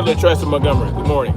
morning, Latressa Montgomery. Good morning.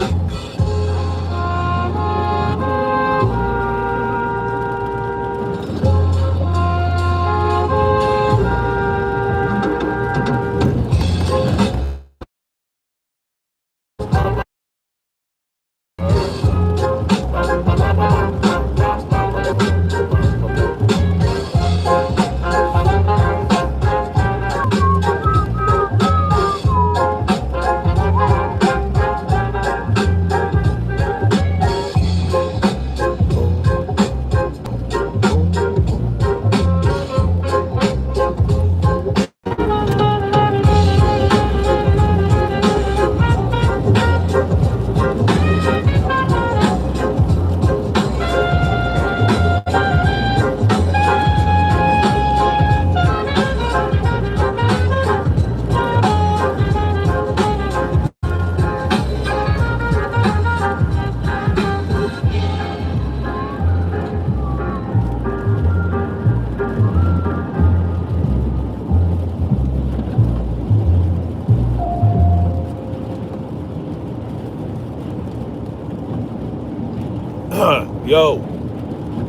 Yo,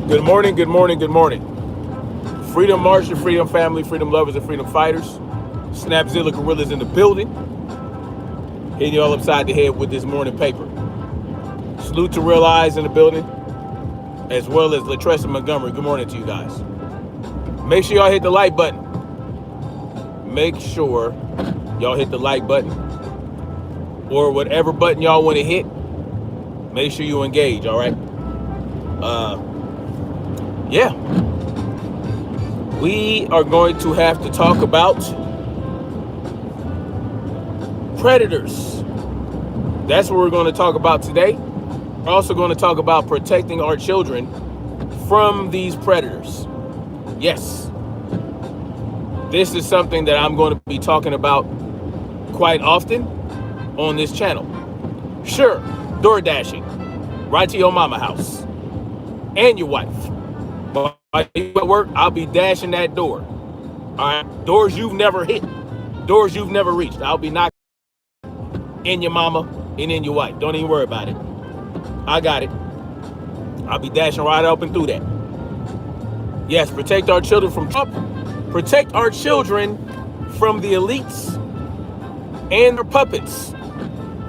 good morning, good morning, good morning. Freedom March, freedom family, freedom lovers, and freedom fighters. Snapzilla Gorillas in the building. Hitting you all upside the head with this morning paper. Salute to Real Eyes in the building, as well as Latressa Montgomery. Good morning to you guys. Make sure y'all hit the like button. Make sure y'all hit the like button. Or whatever button y'all want to hit. Make sure you engage, all right? Yeah. We are going to have to talk about predators. That's what we're going to talk about today. We're also going to talk about protecting our children from these predators. Yes. This is something that I'm going to be talking about quite often on this channel. Sure, door dashing right to your mama house and your wife. While you at work, I'll be dashing that door. All right, doors you've never hit, doors you've never reached. I'll be knocking in your mama and in your wife. Don't even worry about it. I got it. I'll be dashing right up and through that. Yes, protect our children from Trump. Protect our children from the elites and their puppets,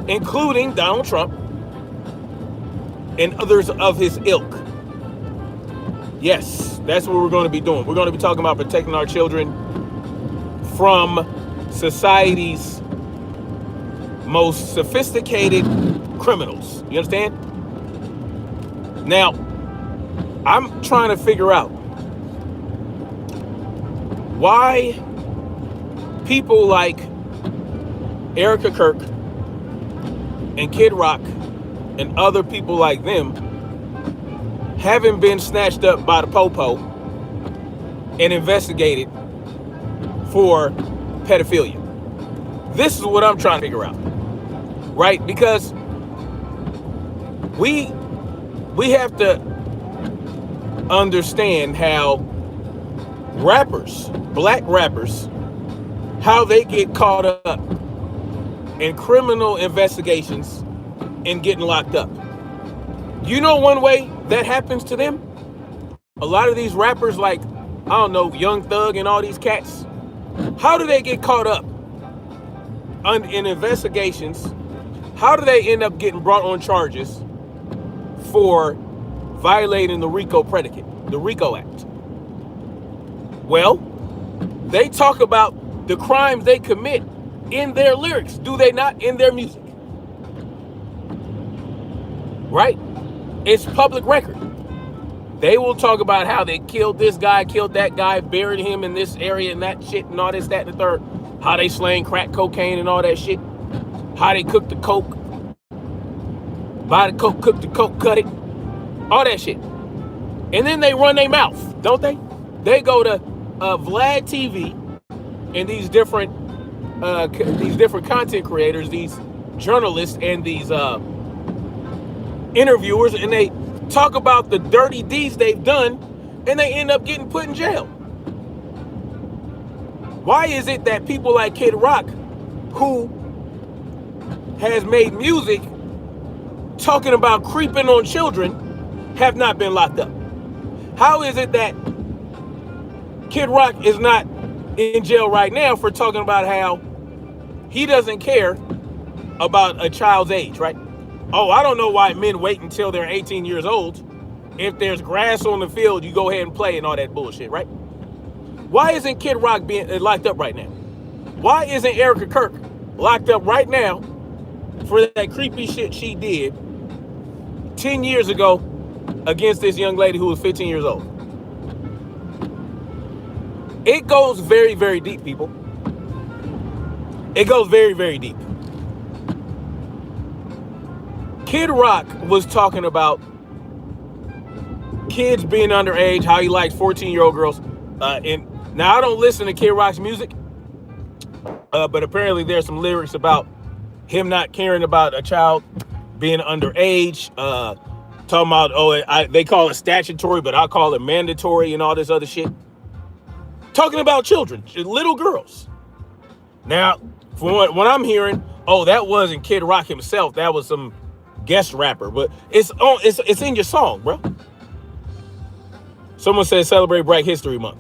including Donald Trump and others of his ilk. Yes, that's what we're going to be doing. We're going to be talking about protecting our children from society's most sophisticated criminals. You understand? Now, I'm trying to figure out why people like Erika, Kirk, and Kid Rock, and other people like them haven't been snatched up by the popo and investigated for pedophilia. This is what I'm trying to figure out, right? Because we have to understand how rappers, black rappers, how they get caught up in criminal investigations and getting locked up. You know one way that happens to them? A lot of these rappers like, I don't know, Young Thug and all these cats, how do they get caught up in investigations? How do they end up getting brought on charges for violating the RICO predicate, the RICO Act? Well, they talk about the crimes they commit in their lyrics, do they not? In their music, right? It's public record. They will talk about how they killed this guy, killed that guy, buried him in this area and that shit and all this, that, and the third. How they slang crack cocaine and all that shit. How they cook the coke. Buy the coke, cook the coke, cut it. All that shit. And then they run their mouth, don't they? They go to Vlad TV and these different content creators, these journalists and these interviewers, and they talk about the dirty deeds they've done, and they end up getting put in jail. Why is it that people like Kid Rock, who has made music talking about creeping on children have not been locked up? How is it that Kid Rock is not in jail right now for talking about how he doesn't care about a child's age, right? Oh, I don't know why men wait until they're 18 years old. If there's grass on the field, you go ahead and play and all that bullshit, right? Why isn't Kid Rock being locked up right now? Why isn't Erika Kirk locked up right now for that creepy shit she did 10 years ago against this young lady who was 15 years old? It goes very, very deep, people. It goes very, very deep. Kid Rock was talking about kids being underage, how he likes 14-year-old girls. And now I don't listen to Kid Rock's music, but apparently there's some lyrics about him not caring about a child being underage. Talking about, they call it statutory, but I call it mandatory and all this other shit. Talking about children, little girls. Now, from what I'm hearing, that wasn't Kid Rock himself. That was some guest rapper, but it's in your song, bro. Someone said celebrate Black History Month.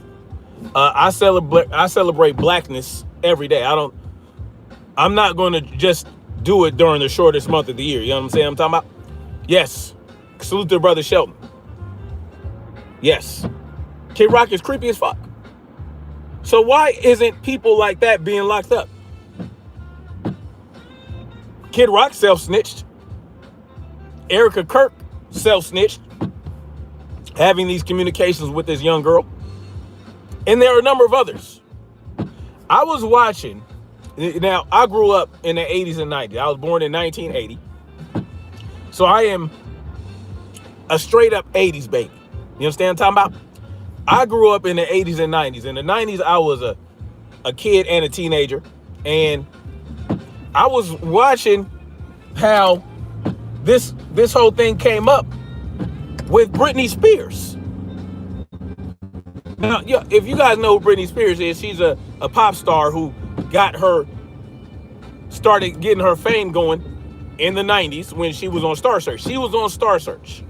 I celebrate blackness every day. I'm not going to just do it during the shortest month of the year. You know what I'm saying? I'm talking about. Yes. Salute to brother Shelton. Yes. Kid Rock is creepy as fuck. So why isn't people like that being locked up? Kid Rock self-snitched. Erika Kirk self-snitched, having these communications with this young girl. And there are a number of others. I was watching. Now, I grew up in the 80s and 90s. I was born in 1980. So I am a straight up 80s baby. You understand what I'm talking about? I grew up in the 80s and 90s. In the 90s, I was a kid and a teenager. And I was watching how this whole thing came up with Britney Spears. Now, if you guys know who Britney Spears is, she's a pop star who started getting her fame going in the 90s when she was on Star Search. She was on Star Search.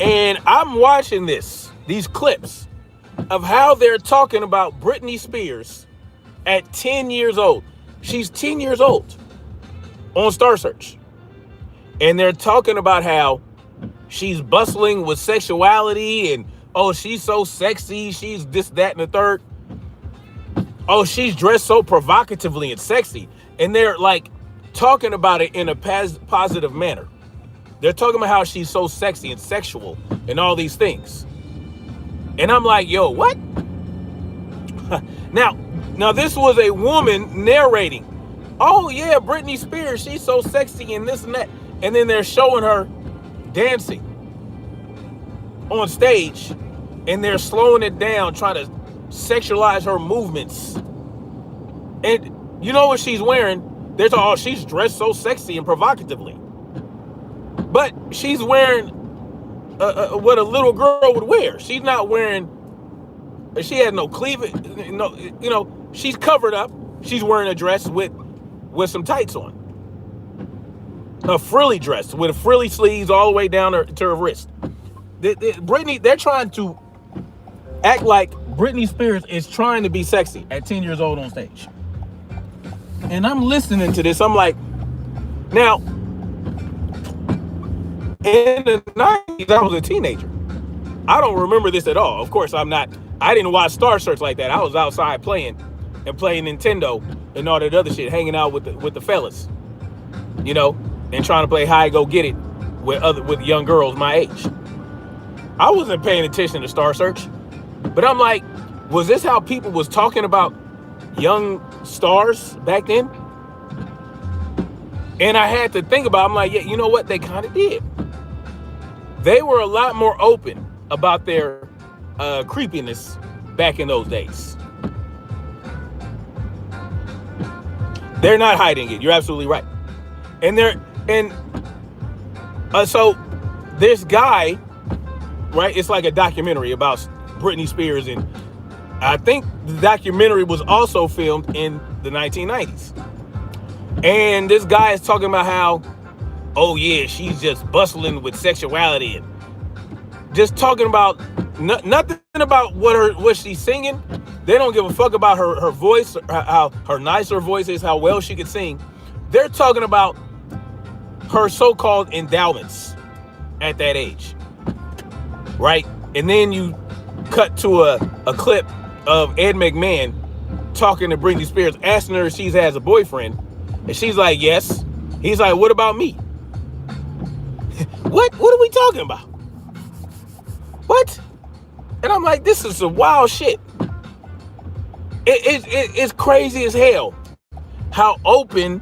And I'm watching these clips of how they're talking about Britney Spears at 10 years old. She's 10 years old on Star Search. And they're talking about how she's bustling with sexuality and, she's so sexy. She's this, that, and the third. She's dressed so provocatively and sexy. And they're like talking about it in a positive manner. They're talking about how she's so sexy and sexual and all these things. And I'm like, yo, what? Now this was a woman narrating. Oh yeah, Britney Spears, she's so sexy and this and that. And then they're showing her dancing on stage and they're slowing it down, trying to sexualize her movements. And you know what she's wearing? They're talking, she's dressed so sexy and provocatively. But she's wearing what a little girl would wear. She's not wearing, she has no cleavage, she's covered up. She's wearing a dress with some tights on. A frilly dress with frilly sleeves all the way down to her wrist. Britney, they're trying to act like Britney Spears is trying to be sexy at 10 years old on stage. And I'm listening to this. I'm like, now, in the 90s, I was a teenager. I don't remember this at all. Of course, I didn't watch Star Search like that. I was outside playing Nintendo and all that other shit, hanging out with the fellas, and trying to play hide go get it with young girls my age. I wasn't paying attention to Star Search, but I'm like, was this how people was talking about young stars back then? And I had to think about it. I'm like, yeah, you know what? They kind of did. They were a lot more open about their creepiness back in those days. They're not hiding it. You're absolutely right. So this guy, right? It's like a documentary about Britney Spears, and I think the documentary was also filmed in the 1990s. And this guy is talking about how, oh yeah, she's just bustling with sexuality and just talking about nothing about what she's singing. They don't give a fuck about her voice, how her nice her voice is, how well she could sing. They're talking about her so-called endowments at that age, right? And then you cut to a clip of Ed McMahon talking to Britney Spears, asking her if she has a boyfriend, and she's like, yes. He's like, what about me? What are we talking about? What? And I'm like, this is some wild shit. It's crazy as hell how open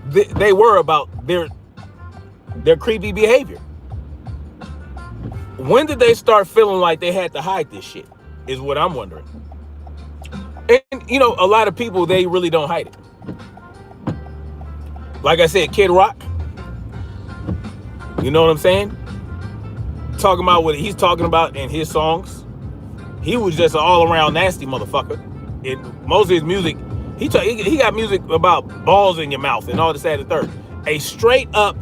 they were about their creepy behavior. When did they start feeling like they had to hide this shit is what I'm wondering. And, you know, a lot of people, they really don't hide it. Like I said, Kid Rock, you know what I'm saying? Talking about what he's talking about in his songs. He was just an all-around nasty motherfucker. In most of his music, he got music about balls in your mouth and all this, that, and third. A straight-up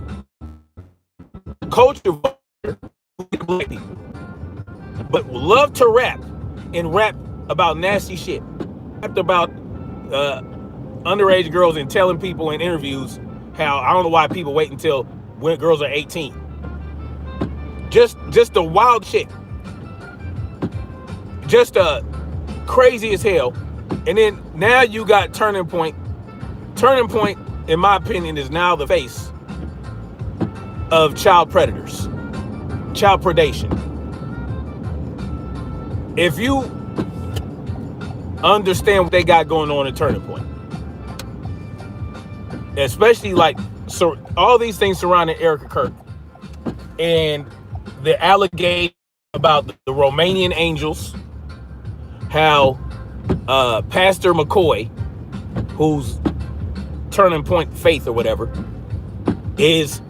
culture black people, but love to rap and rap about nasty shit. Rapped about underage girls and telling people in interviews how I don't know why people wait until when girls are 18. Just the wild shit. Just crazy as hell. And then now you got Turning Point. Turning Point, in my opinion, is now the face of child predators, child predation. If you understand what they got going on at Turning Point, especially like all these things surrounding Erika Kirk and the allegation about the Romanian angels, how Pastor McCoy, who's Turning Point Faith or whatever, is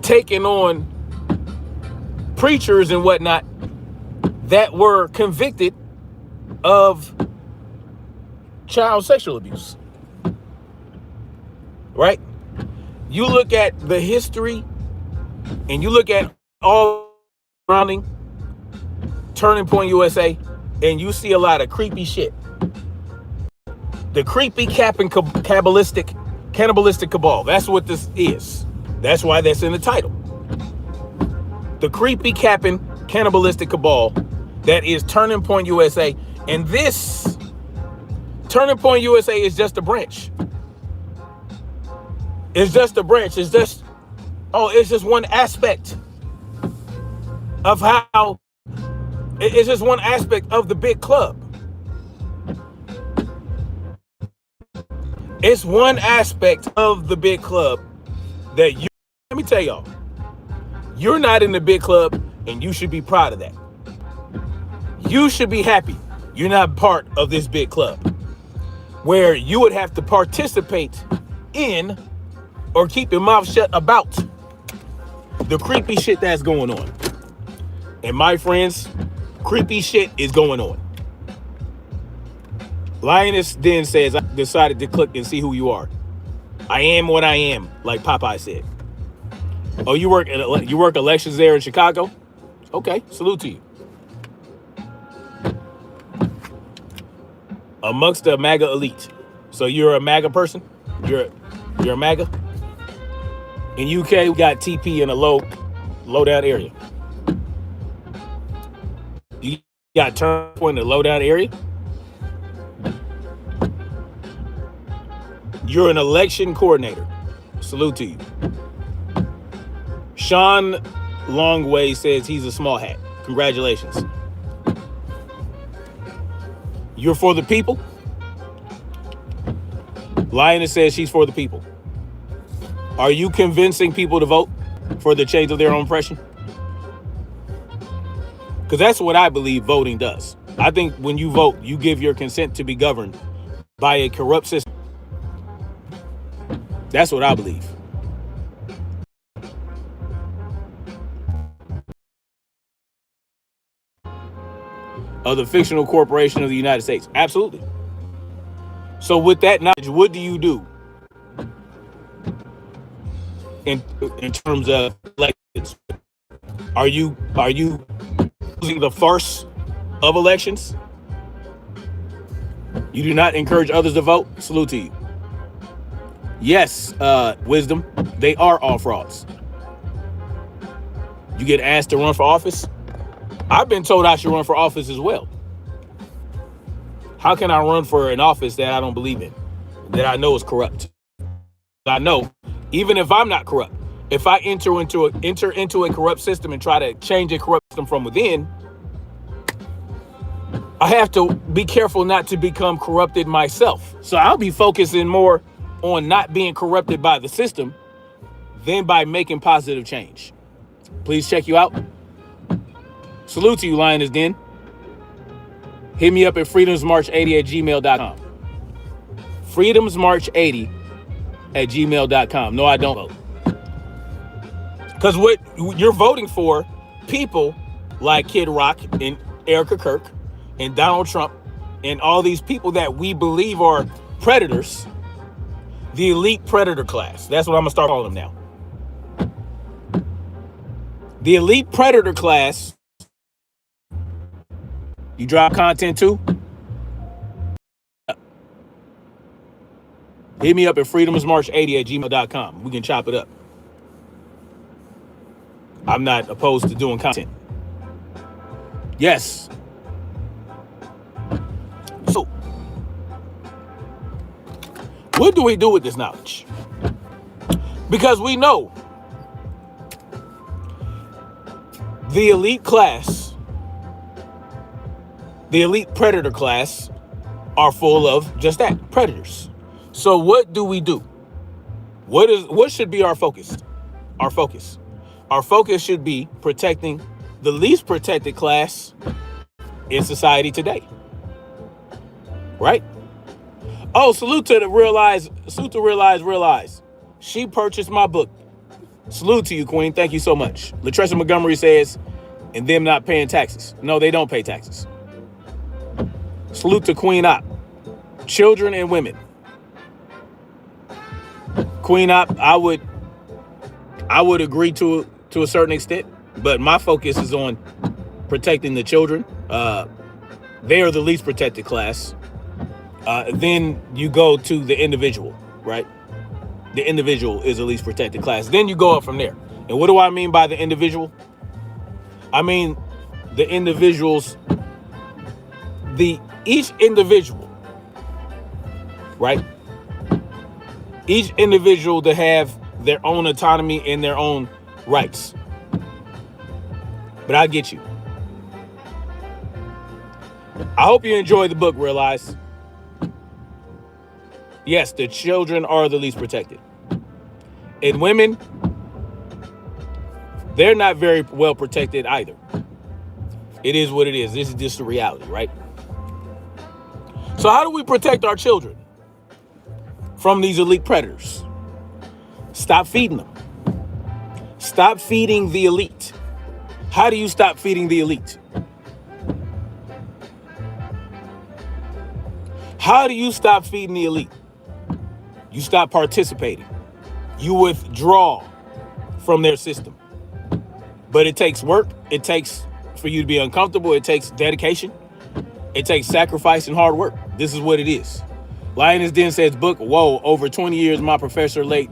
taking on preachers and whatnot that were convicted of child sexual abuse. Right? You look at the history and you look at all surrounding Turning Point USA, and you see a lot of creepy shit. The creepy Cannibalistic Cabal. That's what this is. That's why that's in the title. The creepy Cannibalistic Cabal that is Turning Point USA. And this Turning Point USA is just a branch. It's just a branch. It's just one aspect of how, it's just one aspect of the big club. It's one aspect of the big club that let me tell y'all, you're not in the big club and you should be proud of that. You should be happy you're not part of this big club where you would have to participate in or keep your mouth shut about the creepy shit that's going on. And my friends, creepy shit is going on. Lioness then says, I decided to click and see who you are. I am what I am, like Popeye said. Oh, you work elections there in Chicago? Okay, salute to you. Amongst the MAGA elite. So you're a MAGA person? You're a MAGA? In UK, we got TP in a low down area. You got Turning Point in a low down area? You're an election coordinator. Salute to you. Sean Longway says he's a small hat. Congratulations. You're for the people? Lioness says she's for the people. Are you convincing people to vote for the change of their own impression? Because that's what I believe voting does. I think when you vote, you give your consent to be governed by a corrupt system. That's what I believe. Of the fictional corporation of the United States. Absolutely. So with that knowledge, what do you do in terms of elections? Are you using the farce of elections? You do not encourage others to vote? Salute to you. Yes, wisdom. They are all frauds. You get asked to run for office? I've been told I should run for office as well. How can I run for an office that I don't believe in, that I know is corrupt? I know, even if I'm not corrupt, if I enter into a corrupt system and try to change a corrupt system from within, I have to be careful not to become corrupted myself. So I'll be focusing more on not being corrupted by the system than by making positive change. Please check you out. Salute to you, Lioness Den. Hit me up at freedomsmarch80@gmail.com. freedomsmarch80@gmail.com. No, I don't vote. Because what you're voting for, people like Kid Rock and Erika Kirk and Donald Trump and all these people that we believe are predators, the elite predator class. That's what I'm going to start calling them now. The elite predator class. You drop content too? Hit me up at freedomsmarch80@gmail.com. We can chop it up. I'm not opposed to doing content. Yes. So, what do we do with this knowledge? Because we know the elite class, the elite predator class, are full of just that, predators. So what do we do? What should be our focus? Our focus should be protecting the least protected class in society today. Right? Oh, salute to Realize. She purchased my book. Salute to you, Queen. Thank you so much. Latressa Montgomery says, and them not paying taxes. No, they don't pay taxes. Salute to Queen Op. Children and women. Queen Op, I would agree to a certain extent, but my focus is on protecting the children. They are the least protected class. Then you go to the individual, right? The individual is the least protected class. Then you go up from there. And what do I mean by the individual? I mean the individuals, each individual, right? Each individual to have their own autonomy and their own rights. But I get you. I hope you enjoy the book, Realize. Yes, the children are the least protected. And women, they're not very well protected either. It is what it is. This is just the reality, right? So how do we protect our children from these elite predators? Stop feeding them. Stop feeding the elite. How do you stop feeding the elite? How do you stop feeding the elite? You stop participating. You withdraw from their system. But it takes work. It takes for you to be uncomfortable. It takes dedication. It takes sacrifice and hard work. This is what it is. Lioness Den says book, whoa, over 20 years, my professor, the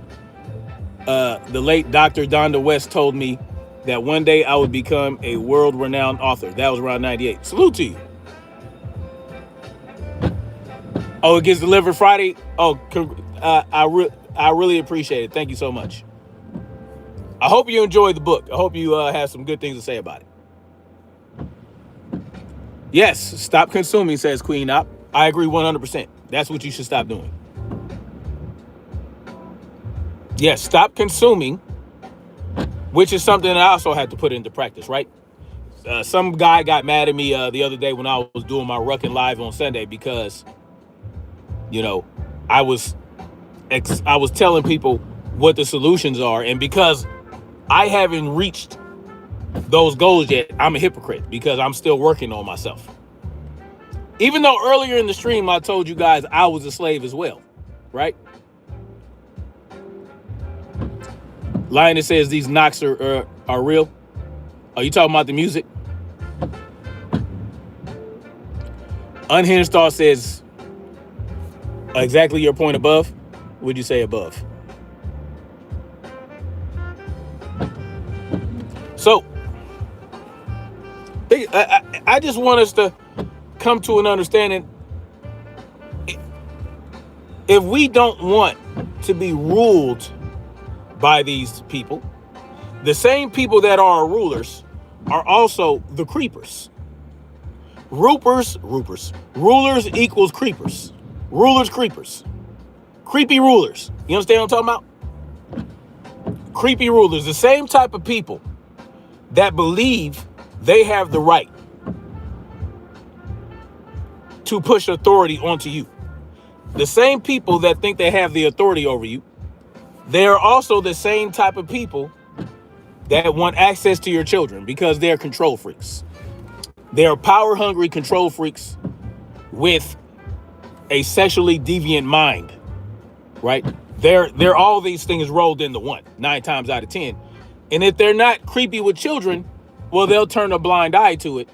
late Dr. Donda West, told me that one day I would become a world-renowned author. That was around 98. Salute to you. Oh, it gets delivered Friday? Oh, I really appreciate it. Thank you so much. I hope you enjoyed the book. I hope you have some good things to say about it. Yes, stop consuming, says Queen Op. I agree 100%. That's what you should stop doing. Yes, stop consuming, which is something that I also had to put into practice, right? Some guy got mad at me the other day when I was doing my Ruckin' Live on Sunday because, you know, I was telling people what the solutions are, and because I haven't reached those goals yet, I'm a hypocrite because I'm still working on myself. Even though earlier in the stream I told you guys I was a slave as well, right? Lioness says these knocks are real. Are you talking about the music? Unhinged Thought says exactly your point above. Would you say above? So, I just want us to come to an understanding. If we don't want to be ruled by these people, the same people that are our rulers are also the creepers. Rulers equals creepers. Rulers, creepers. Creepy rulers. You understand what I'm talking about? Creepy rulers, the same type of people that believe they have the right to push authority onto you. The same people that think they have the authority over you, they are also the same type of people that want access to your children because they're control freaks. They are power-hungry control freaks with a sexually deviant mind, right? They're all these things rolled into one, 9 times out of 10. And if they're not creepy with children, well, they'll turn a blind eye to it.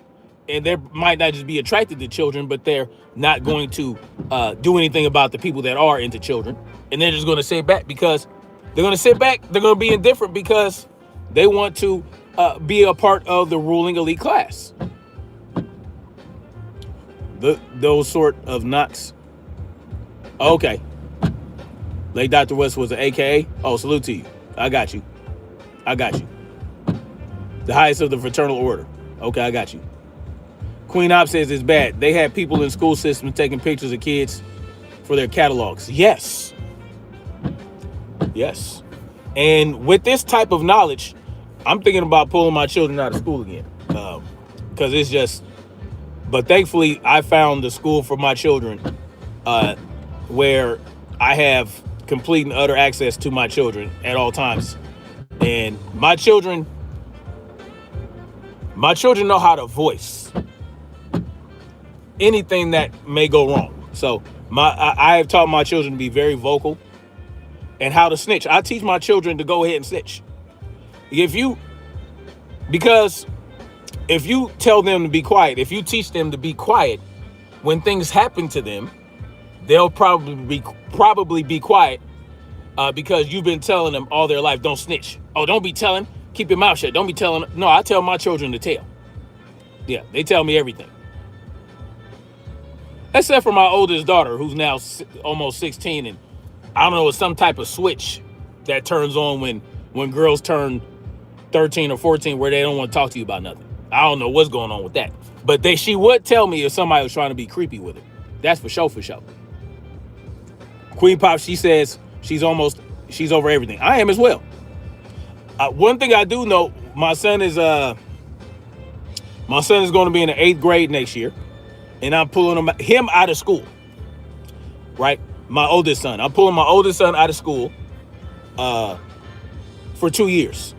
And they might not just be attracted to children, but they're not going to do anything about the people that are into children. And they're just going to sit back because they're going to sit back. They're going to be indifferent because they want to be a part of the ruling elite class. Those sort of knocks. Okay. Late Dr. West was an AKA. Oh, salute to you. I got you. The highest of the fraternal order. Okay, I got you. Queen Op says it's bad. They have people in school systems taking pictures of kids for their catalogs. Yes. And with this type of knowledge, I'm thinking about pulling my children out of school again. Because it's just... But thankfully, I found the school for my children where I have complete and utter access to my children at all times. And my children know how to voice anything that may go wrong. So I have taught my children to be very vocal and how to snitch. I teach my children to go ahead and snitch. If you tell them to be quiet, if you teach them to be quiet, when things happen to them, they'll probably be quiet because you've been telling them all their life, don't snitch. Oh, don't be telling. Keep your mouth shut. Don't be telling. No, I tell my children to tell. Yeah, they tell me everything. Except for my oldest daughter, who's now almost 16, and I don't know, it's some type of switch that turns on when girls turn 13 or 14 where they don't want to talk to you about nothing. I don't know what's going on with that. But she would tell me if somebody was trying to be creepy with her. That's for sure. Queen Pop, she says she's over everything. I am as well. One thing I do know, my son is going to be in the 8th grade next year, and I'm pulling him out of school. Right? My oldest son. I'm pulling my oldest son out of school for 2 years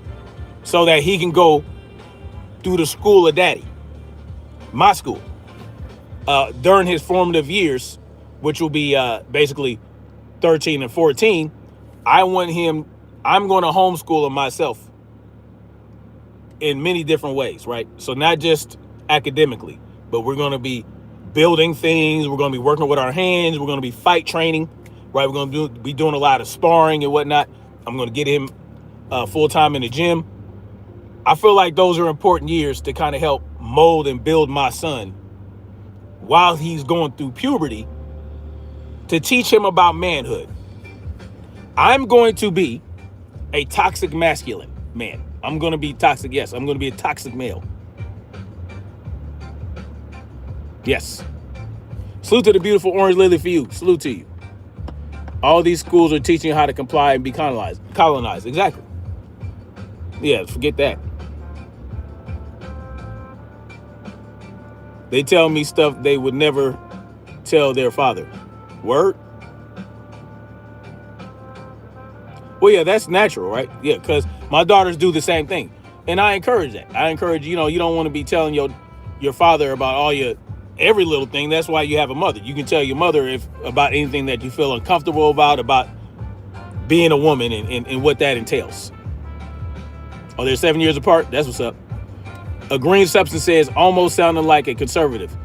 so that he can go through the school of daddy, my school, during his formative years, which will be basically 13 and 14. I'm going to homeschool him myself in many different ways, right? So not just academically, but we're going to be building things. We're going to be working with our hands. We're going to be fight training, right? We're going to be doing a lot of sparring and whatnot. I'm going to get him full-time in the gym. I feel like those are important years to kind of help mold and build my son while he's going through puberty, to teach him about manhood. I'm going to be a toxic masculine man. I'm going to be toxic. Yes, I'm going to be a toxic male. Yes. Salute to the beautiful orange lily for you. Salute to you. All these schools are teaching you how to comply and be colonized. Exactly. Yeah, forget that. They tell me stuff they would never tell their father. Word? Well, yeah, that's natural, right? Yeah, because my daughters do the same thing. And I encourage that. I encourage, you don't want to be telling your father about every little thing. That's why you have a mother. You can tell your mother about anything that you feel uncomfortable about being a woman and what that entails. Oh, they're 7 years apart? That's what's up. A green substance says, almost sounding like a conservative.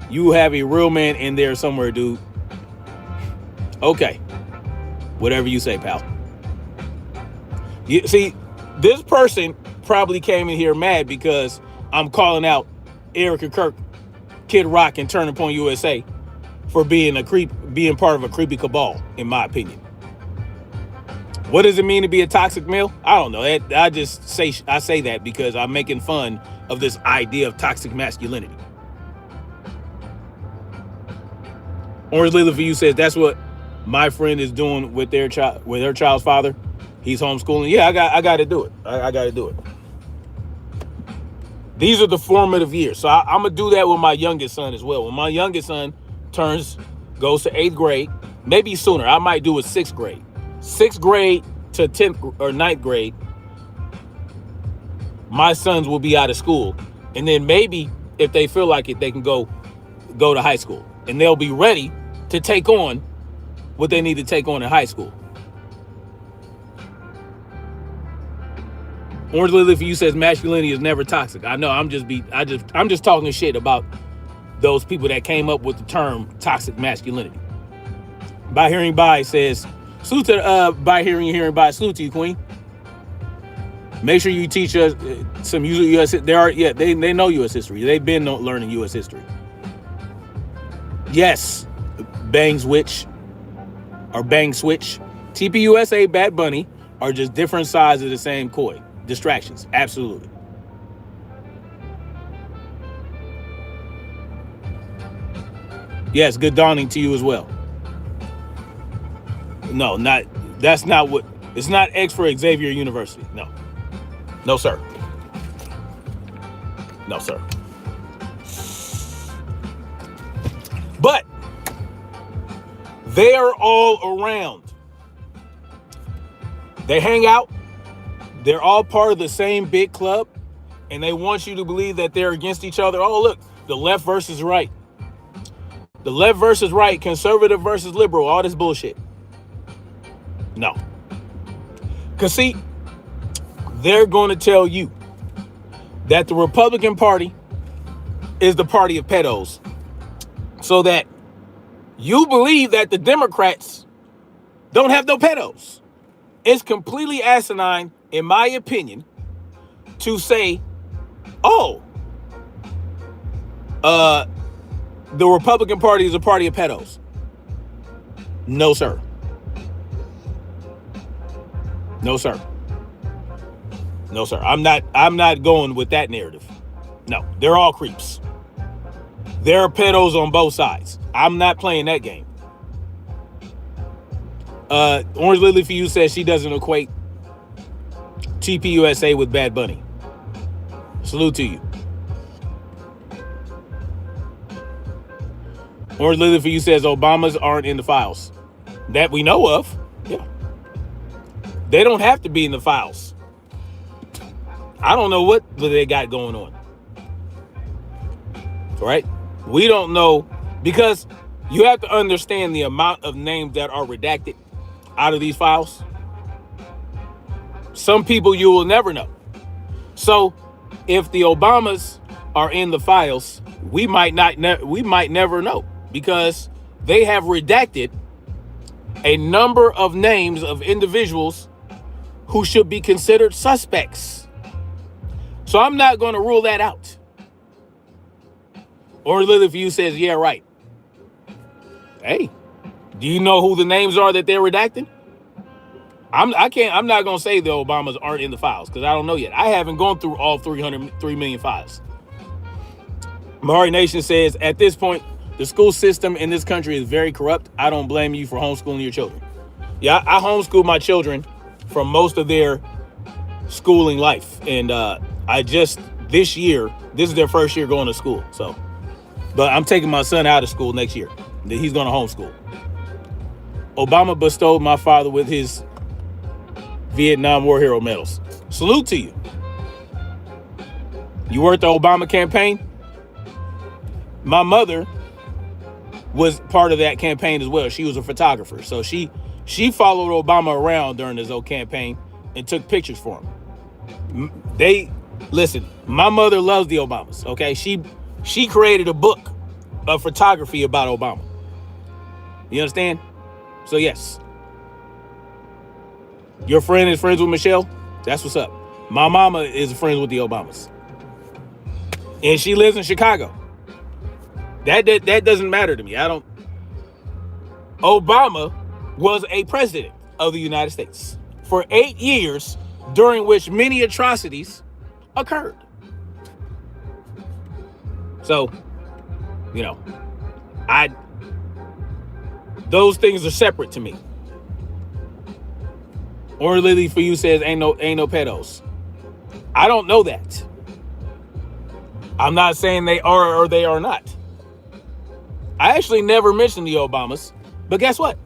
You have a real man in there somewhere, dude. Okay. Whatever you say, pal. You, see, this person probably came in here mad because I'm calling out Erika, Kirk, Kid Rock, and Turning Point USA for being part of a creepy cabal, in my opinion. What does it mean to be a toxic male? I don't know. I say that because I'm making fun of this idea of toxic masculinity. Orange Lily for you says that's what my friend is doing with their child, with her child's father. He's homeschooling. Yeah, I got to do it. I got to do it. These are the formative years. So I'm going to do that with my youngest son as well. When my youngest son goes to 8th grade, maybe sooner, I might do a 6th grade. 6th grade to 10th or 9th grade, my sons will be out of school. And then maybe if they feel like it, they can go to high school. And they'll be ready to take on what they need to take on in high school. Orange Lily for you says masculinity is never toxic. I know. I'm just talking shit about those people that came up with the term toxic masculinity. By Hearing By says, salute to By Hearing By, salute to you, Queen. Make sure you teach us some U.S. They know U.S. history. They've been learning U.S. history. Yes, Bang Switch. TPUSA, Bad Bunny are just different sides of the same coin. Distractions, absolutely. Yes, good dawning to you as well. No, that's not what, it's not X for Xavier University. No, sir. No, sir. But they are all around. They hang out. They're all part of the same big club, and they want you to believe that they're against each other. Oh, look, the left versus right. The left versus right, conservative versus liberal, all this bullshit. No. Because, see, they're going to tell you that the Republican Party is the party of pedos, so that you believe that the Democrats don't have no pedos. It's completely asinine, in my opinion, to say, oh, the Republican Party is a party of pedos. No, sir. No, sir. No, sir. I'm not going with that narrative. No, they're all creeps. There are pedos on both sides. I'm not playing that game. Orange Lily for you says she doesn't equate TPUSA with Bad Bunny. Salute to you. Orange Lily for you says Obamas aren't in the files. That we know of. Yeah. They don't have to be in the files. I don't know what they got going on. Right? We don't know, because you have to understand the amount of names that are redacted out of these files. Some people you will never know. So if the Obamas are in the files, we might never know, because they have redacted a number of names of individuals who should be considered suspects. So I'm not going to rule that out. Or Lily for you says, yeah, right. Hey, do you know who the names are that they're redacting? I'm not going to say the Obamas aren't in the files, because I don't know yet. I haven't gone through all 3 million files. Mari Nation says, at this point, the school system in this country is very corrupt. I don't blame you for homeschooling your children. Yeah, I homeschool my children from most of their schooling life. And this year, this is their first year going to school. So, but I'm taking my son out of school next year. He's going to homeschool. Obama bestowed my father with his Vietnam War hero medals. Salute to you. You worked the Obama campaign? My mother was part of that campaign as well. She was a photographer. So she she followed Obama around during his old campaign and took pictures for him. They listen. My mother loves the Obamas. Okay, she created a book of photography about Obama. You understand? So yes, your friend is friends with Michelle. That's what's up. My mama is friends with the Obamas, and she lives in Chicago. That doesn't matter to me. I don't. Obama was a president of the United States for 8 years, during which many atrocities occurred. So, you know, those things are separate to me. Or Lily for you says ain't no pedos. I don't know that. I'm not saying they are or they are not. I actually never mentioned the Obamas, but guess what?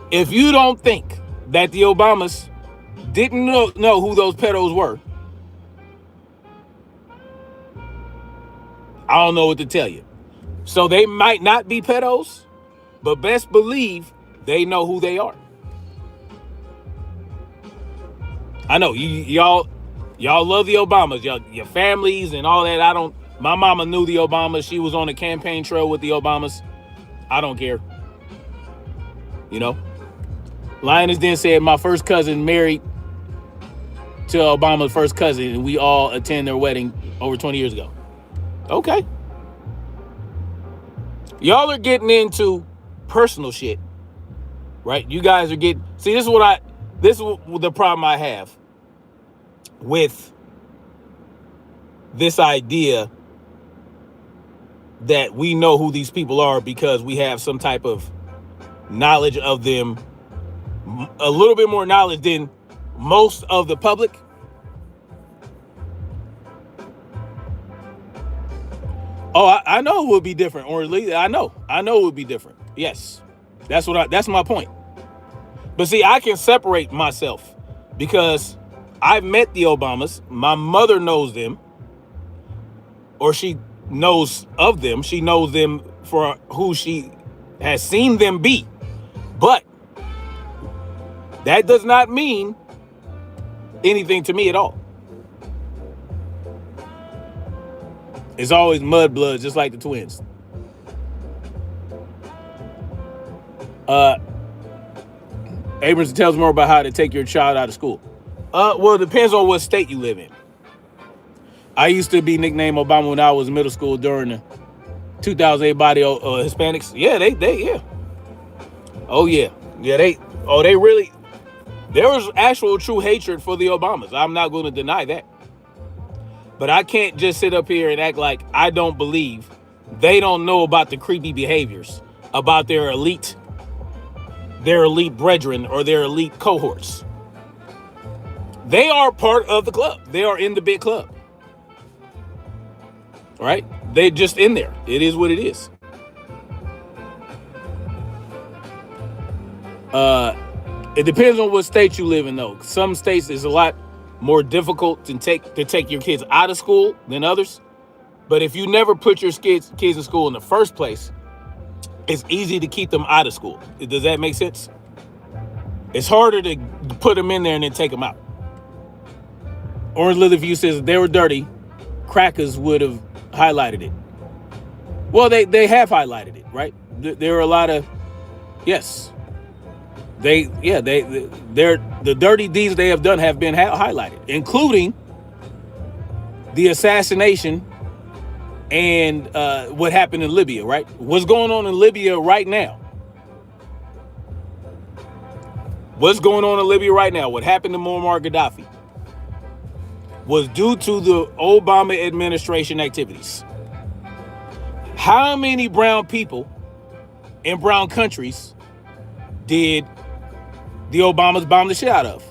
If you don't think that the Obamas didn't know who those pedos were, I don't know what to tell you. So they might not be pedos, but best believe they know who they are. I know y'all love the Obamas, your families and all that. My mama knew the Obamas. She was on the campaign trail with the Obamas. I don't care. You know? Lioness then said, my first cousin married to Obama's first cousin, and we all attend their wedding over 20 years ago. Okay. Y'all are getting into personal shit, right? You guys are getting... See, this is the problem I have with this idea that we know who these people are because we have some type of knowledge of them, a little bit more knowledge than most of the public. Oh, I know it would be different, or at least I know it would be different. Yes, that's my point. But see, I can separate myself because I've met the Obamas. My mother knows them, or she knows of them. She knows them for who she has seen them be. But that does not mean anything to me at all. It's always mudbloods, just like the twins. Abrams tells more about how to take your child out of school. Well, it depends on what state you live in. I used to be nicknamed Obama when I was in middle school during the 2008 body Hispanics. Yeah, yeah. Oh yeah, yeah. They really. There was actual true hatred for the Obamas. I'm not going to deny that. But I can't just sit up here and act like I don't believe they don't know about the creepy behaviors about their elite brethren or their elite cohorts. They are part of the club. They are in the big club. Right? They're just in there. It is what it is. It depends on what state you live in, though. Some states is a lot more difficult to take your kids out of school than others. But if you never put your kids in school in the first place, it's easy to keep them out of school. Does that make sense? It's harder to put them in there and then take them out. Orange Lily View says if they were dirty, crackers would have highlighted it. Well, they have highlighted it, right? There are a lot of, yes. The dirty deeds they have done have been highlighted, including the assassination and what happened in Libya, right? What's going on in Libya right now? What's going on in Libya right now? What happened to Muammar Gaddafi was due to the Obama administration activities. How many brown people in brown countries did the Obamas bomb the shit out of?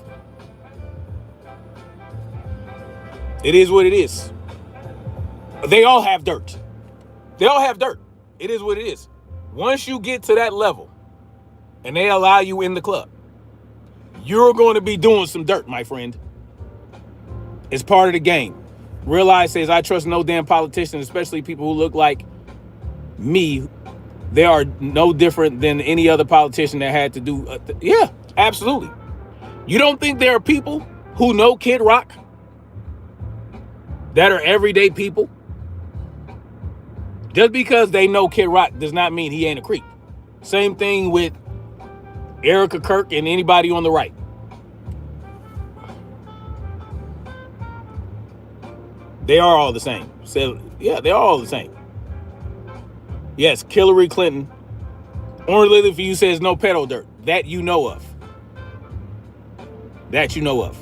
It is what it is. They all have dirt. They all have dirt. It is what it is. Once you get to that level and they allow you in the club, you're going to be doing some dirt, my friend. It's part of the game. Realize says, I trust no damn politician, especially people who look like me. They are no different than any other politician that had to do. Yeah, absolutely. You don't think there are people who know Kid Rock that are everyday people. Just because they know Kid Rock does not mean he ain't a creep. Same thing with Erika, Kirk, and anybody on the right. They are all the same. So, yeah, they're all the same. Yes, Hillary Clinton. Orange Lily for you says no pedo dirt. That you know of. That you know of.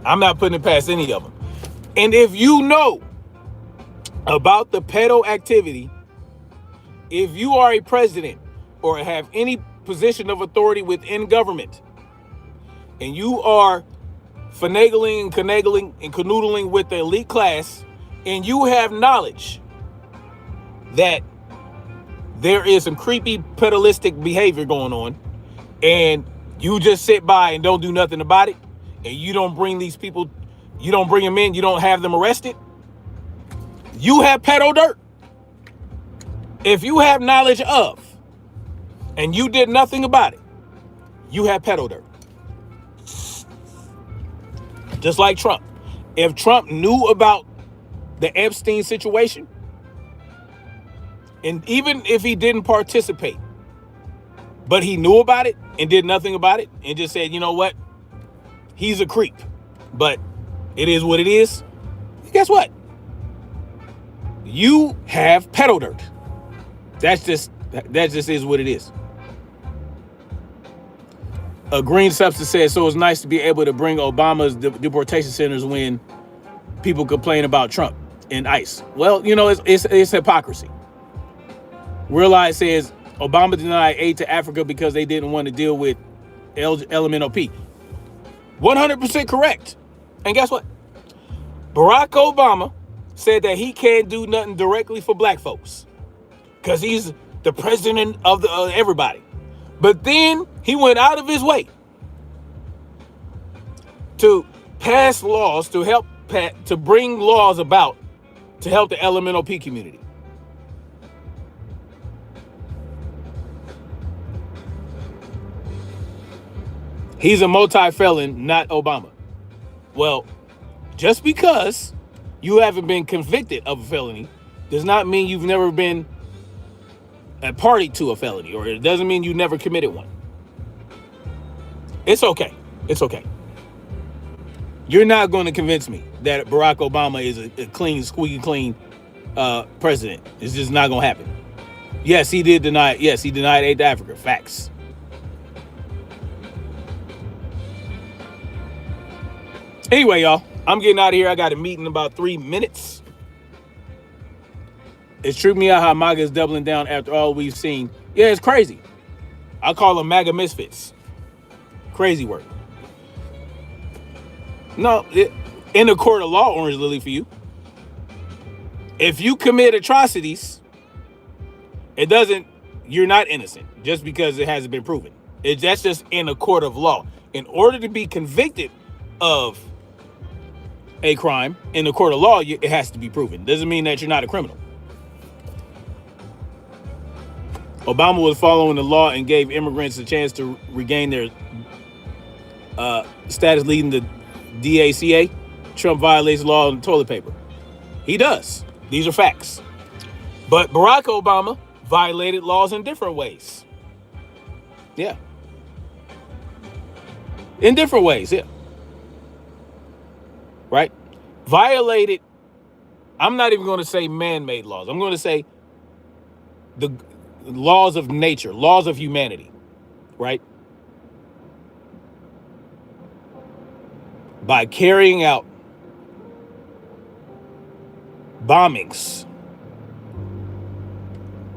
I'm not putting it past any of them. And if you know about the pedo activity, if you are a president or have any position of authority within government, and you are finagling and canoodling with the elite class, and you have knowledge that there is some creepy pedalistic behavior going on, and you just sit by and don't do nothing about it, and you don't bring these people, you don't bring them in, you don't have them arrested, you have pedo dirt. If you have knowledge of, and you did nothing about it, you have pedo dirt. Just like Trump. If Trump knew about the Epstein situation, and even if he didn't participate, but he knew about it and did nothing about it and just said, you know what, he's a creep, but it is what it is, guess what? You have pedo dirt. That just is what it is. A green substance says, so it's nice to be able to bring Obama's deportation centers when people complain about Trump and ICE. Well, you know, it's hypocrisy. Realize says Obama denied aid to Africa because they didn't want to deal with LMNOP. 100% correct. And guess what? Barack Obama said that he can't do nothing directly for black folks because he's the president of everybody. But then he went out of his way to pass laws to help to bring laws about to help the LMNOP community. He's a multi-felon, not Obama. Well, just because you haven't been convicted of a felony does not mean you've never been a party to a felony, or it doesn't mean you never committed one. It's okay. It's okay. You're not going to convince me that Barack Obama is a clean, squeaky clean president. It's just not going to happen. Yes, he did deny it. Yes, he denied aid to Africa. Facts. Anyway, y'all, I'm getting out of here. I got a meeting in about 3 minutes. It's tripped me out how MAGA is doubling down after all we've seen. Yeah, it's crazy. I call them MAGA misfits. Crazy work. No, in the court of law, Orange Lily, for you, if you commit atrocities, you're not innocent just because it hasn't been proven. That's just in a court of law. In order to be convicted of a crime in the court of law, it has to be proven. Doesn't mean that you're not a criminal. Obama was following the law and gave immigrants a chance to regain their status leading the DACA. Trump violates law on toilet paper. He does. These are facts. But Barack Obama violated laws in different ways. Yeah. In different ways, yeah. Right? Violated, I'm not even going to say man-made laws. I'm going to say the laws of nature, laws of humanity, right? By carrying out bombings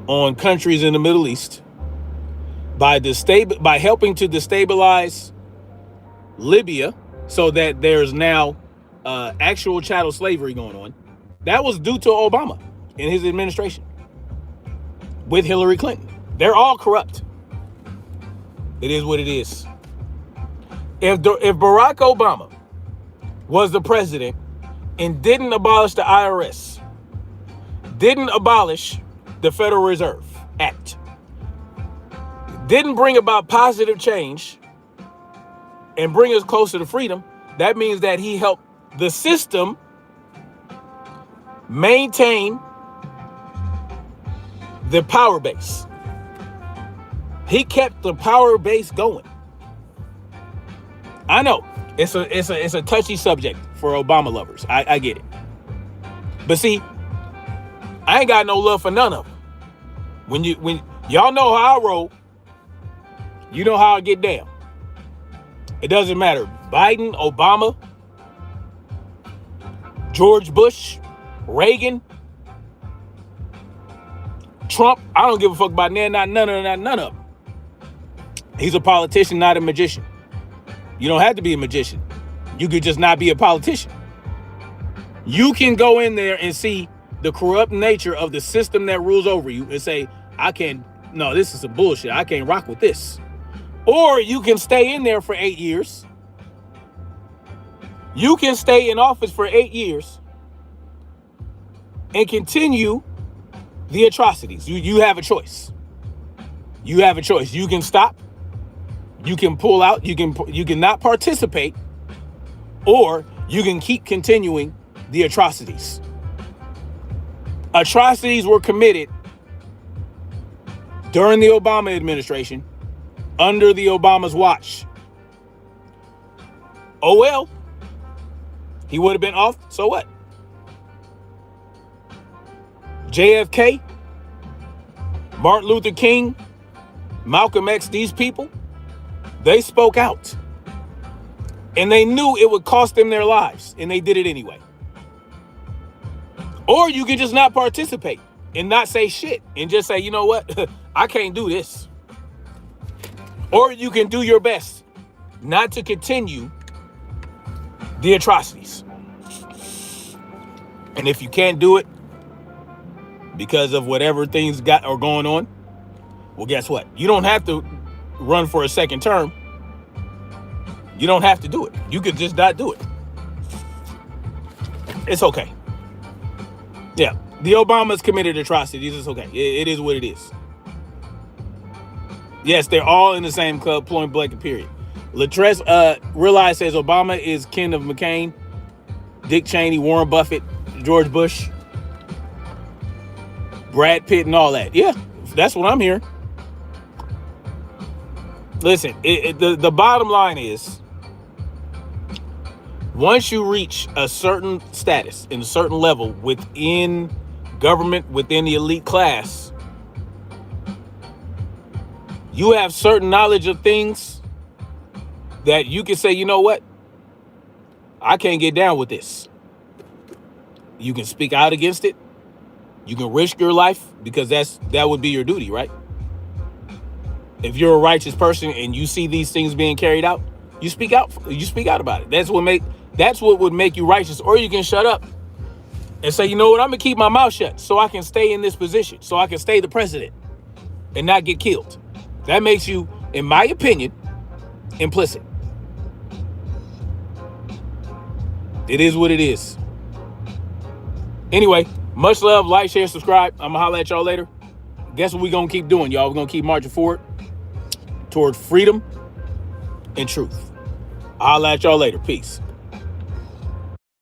on countries in the Middle East, by helping to destabilize Libya so that there's now actual chattel slavery going on. That was due to Obama and his administration with Hillary Clinton. They're all corrupt. It is what it is. If Barack Obama was the president and didn't abolish the IRS, didn't abolish the Federal Reserve Act, didn't bring about positive change and bring us closer to freedom, that means that he helped the system maintained the power base. He kept the power base going. I know it's a touchy subject for Obama lovers. I get it. But see, I ain't got no love for none of them. When y'all know how I roll, you know how I get down. It doesn't matter. Biden, Obama, George Bush, Reagan, Trump. I don't give a fuck about none of them. He's a politician, not a magician. You don't have to be a magician. You could just not be a politician. You can go in there and see the corrupt nature of the system that rules over you and say, this is some bullshit. I can't rock with this. Or you can stay in there for 8 years. You can stay in office for 8 years and continue the atrocities. You have a choice. You have a choice. You can stop. You can pull out. You can not participate, or you can keep continuing the atrocities. Atrocities were committed during the Obama administration, under the Obama's watch. Oh well, he would have been off. So what? JFK, Martin Luther King, Malcolm X, these people, they spoke out. And they knew it would cost them their lives, and they did it anyway. Or you can just not participate and not say shit and just say, you know what? I can't do this. Or you can do your best not to continue the atrocities. And if you can't do it because of whatever things are going on, well, guess what? You don't have to run for a second term. You don't have to do it. You could just not do it. It's okay. Yeah, the Obamas committed atrocities. It's okay. It is what it is. Yes, they're all in the same club, point blank, period. Latress Realize says Obama is kin of McCain, Dick Cheney, Warren Buffett, George Bush, Brad Pitt, and all that. Yeah, that's what I'm hearing. Listen, the bottom line is, once you reach a certain status and a certain level within government, within the elite class, you have certain knowledge of things that you can say, you know what? I can't get down with this. You can speak out against it. You can risk your life because that would be your duty, right? If you're a righteous person and you see these things being carried out, you speak out. You speak out about it. That's what would make you righteous. Or you can shut up and say, you know what? I'm gonna keep my mouth shut so I can stay in this position, so I can stay the president and not get killed. That makes you, in my opinion, implicit. It is what it is. Anyway, much love. Like, share, subscribe. I'm gonna holler at y'all later. Guess what we're gonna keep doing, y'all? We're gonna keep marching forward toward freedom and truth. I'll holler at y'all later. Peace.